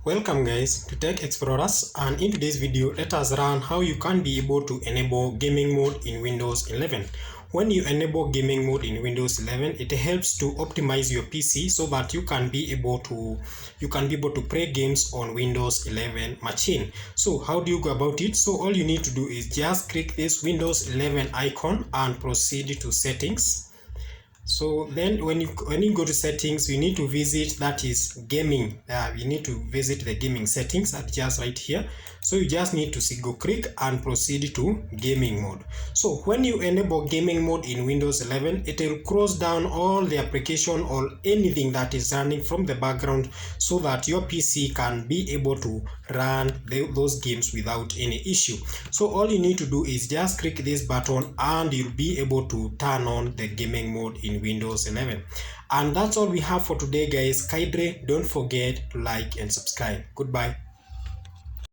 Welcome guys to Tech Explorers, and in today's video let us learn how you can be able to enable gaming mode in Windows 11. When you enable gaming mode in Windows 11, it helps to optimize your PC so that you can be able to play games on Windows 11 machine. So how do you go about it? So all you need to do is just click this Windows 11 icon and proceed to settings. So then when you go to settings, you need to visit, that is gaming. You need to visit the gaming settings at just right here. So you just need to go click and proceed to gaming mode. So when you enable gaming mode in Windows 11, it will close down all the application or anything that is running from the background so that your PC can be able to run those games without any issue. So all you need to do is just click this button and you'll be able to turn on the gaming mode in Windows 11. And that's all we have for today guys. Kindly don't forget to like and subscribe. Goodbye.